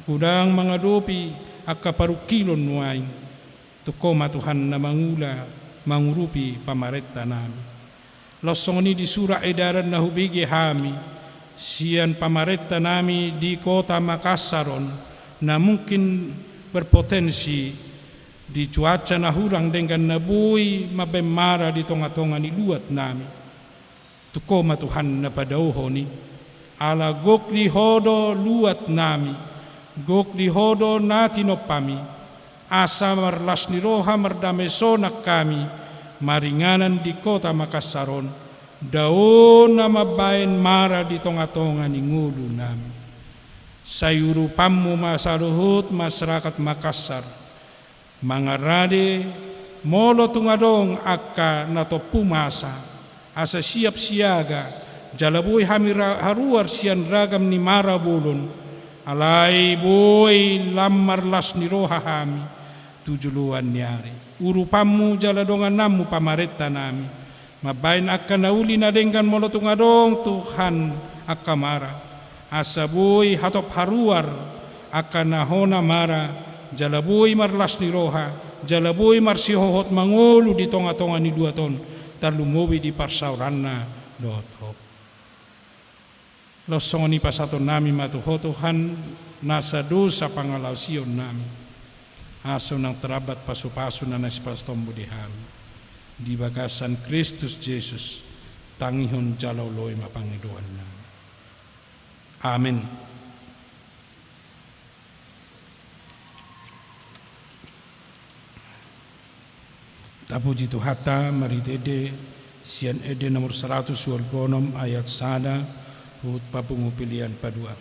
gudang mga dopi ak kaparukilon nuain tukoma Tuhan na mangula mangurupi pamaretta nami losong ini di surah edaran na hubigi hami sian pamaretta nami di kota Makassaron na mungkin berpotensi di cuaca na hurang dengan nabui mabemara di tonga-tonga ni luat nami tukoma Tuhan na padauhoni ala gok di hodo luat nami gok di hodo natinopami asa marlas ni roha mardamesonak kami maringanan di kota Makassaron daon na mabayan mara di tonga-tonga ni ngulu nami sayuru pammu masaluhut masyarakat Makassar mangarade molo tungadong akka nato pumasa asa siap siaga jalaboy haruar sian ragam ni mara bulon alay boy lamarlas ni roha hami tujuluan nyari urupamu jaladongan namu pamaretta nami mabain akan nauli na dengan molotungadong Tuhan akamara asaboy hatop haruar akan nahona mara jalaboy marlas ni roha jalaboy marsihohot mangolu di tonga-tonga ni dua ton talumowi di parsauranna dotho losong ni pasaton nami matuho Tuhan nasa dosa pangalausion nami aso nang terabat pasu-pasu na nasipastombo di hami di bagasan Kristus Yesus tangihon jalaw loy mapangiduan na amin. Tapuji Tuhata maritede sian ede nomor 126 ayat sada hut papungu pilihan padua.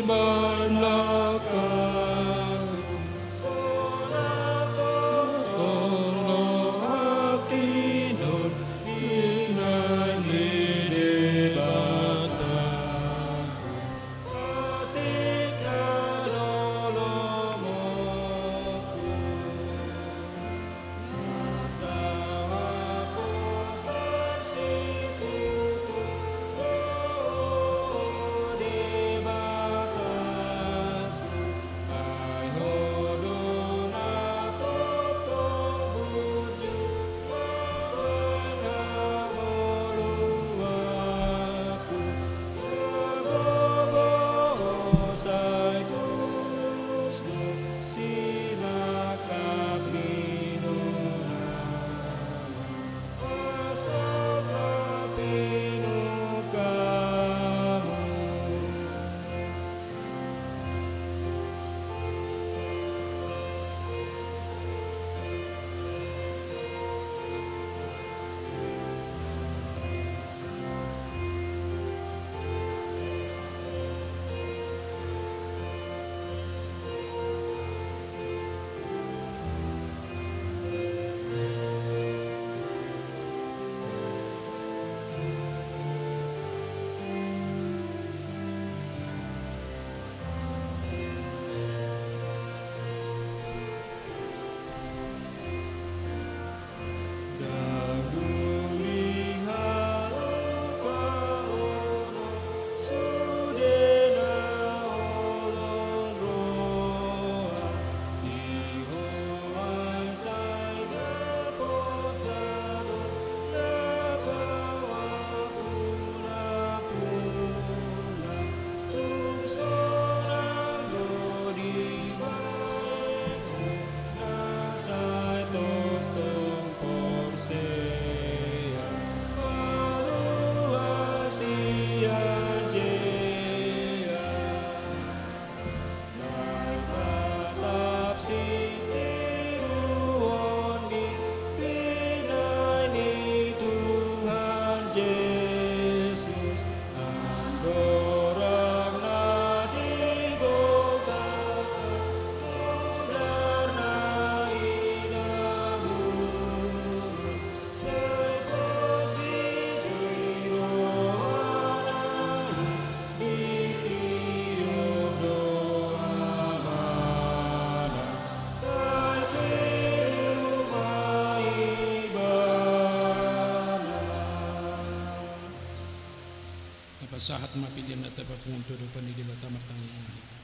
Bye. pasahat mapilian na tapapunto do pani di bata martangi yang mahita.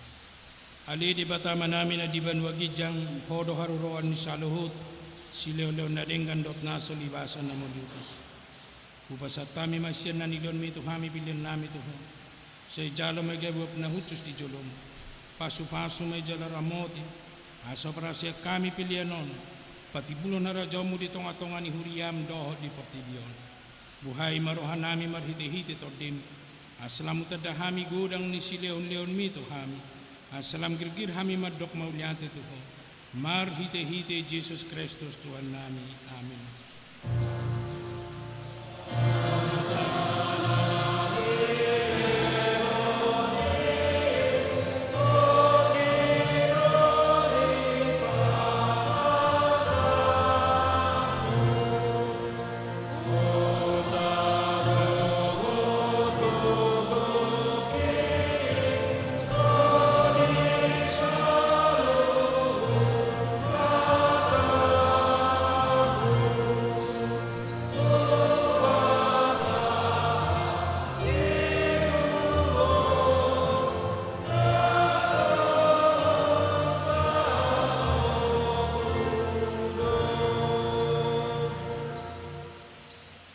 Ali di bata manami na di banwa gijang hodo haruroan ni saluhut si leo na denggan dot naso libasan na moliutus. Upasat kami masyan na nilon mi tuhami pilian nami tuho. Sa ijalo may gabuap na hutus di jolom. Pasu-pasu may jala ramoti. Asa para siya kami pilianon. Pati bulo na rajaw mo di tonga-tonga ni huriyam dohot di portibion. Buhay marohan nami marhiti-hiti tordim. Asalamu tadahami gudang ni si leon-leon mi tuhami. Asalam girgir hami madok mauliate tuho. Marhiti-hiti Jesus Kristus Tuhan nami. Amin.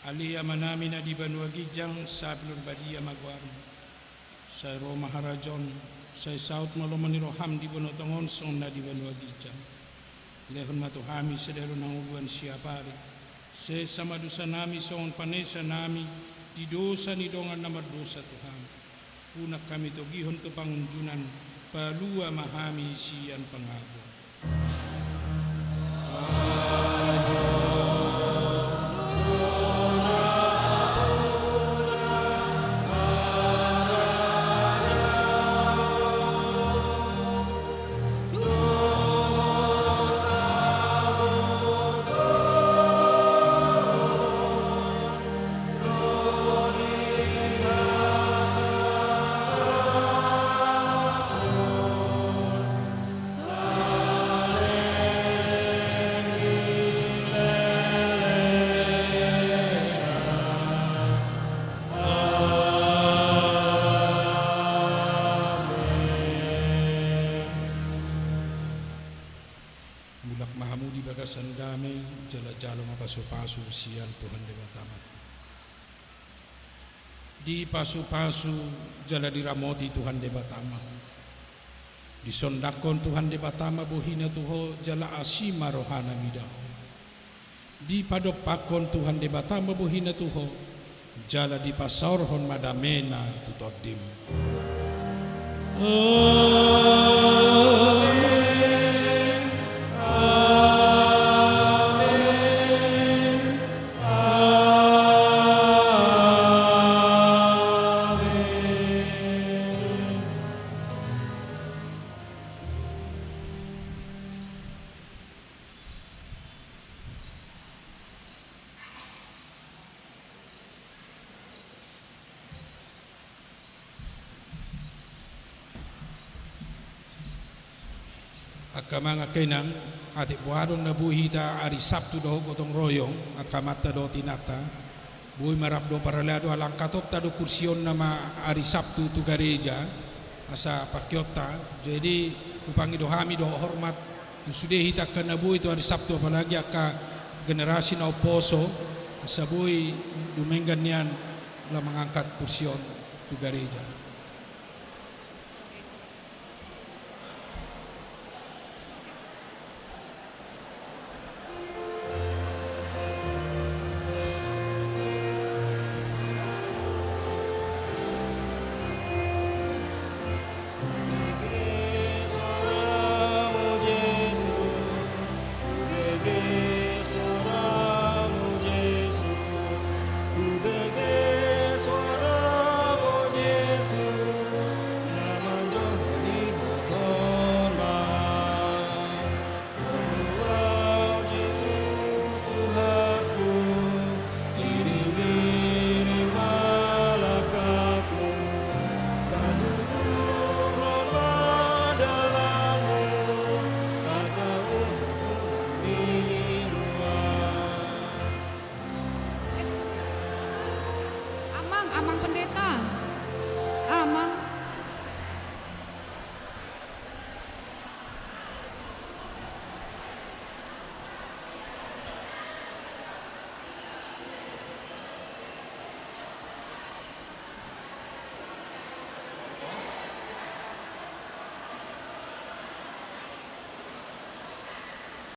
Aliyah manami na di banwa gijang sablur badia magwarmo. Sa Roma harajon, sa saut malomani roham di banotongon son na di banwa gijang. Lehon matuhami sa delo ng ubuan siyapari. Sa samadusa nami son panesa nami, di dosa ni dongan na mardosa Tuhan. Punak kami to gihon to pangunjunan, palua mahami siyan pangago. Sandame jala-jalo mapasu-pasu sial Tuhan di batamat. Di pasu-pasu jala diramoti Tuhan di batama. Di sondakon Tuhan di batama buhina tuho jala asima rohana midaho. Di padopakon Tuhan di batama buhina tuho jala di pasaurhon madamena tutodim. Akamanga kenang ati buadong nabuhita ari Sabtu do gotong royong akamata do tinata buhi marap do paralado alang katopta do kursion nama ari Sabtu tu gereja asa pakyota jadi upangi do hami do hormat tu sudah hita kana buhi tu ari Sabtu apalagi aka generasi na oposo asa buhi dumenggan nian la mengangkat kursion tu gereja.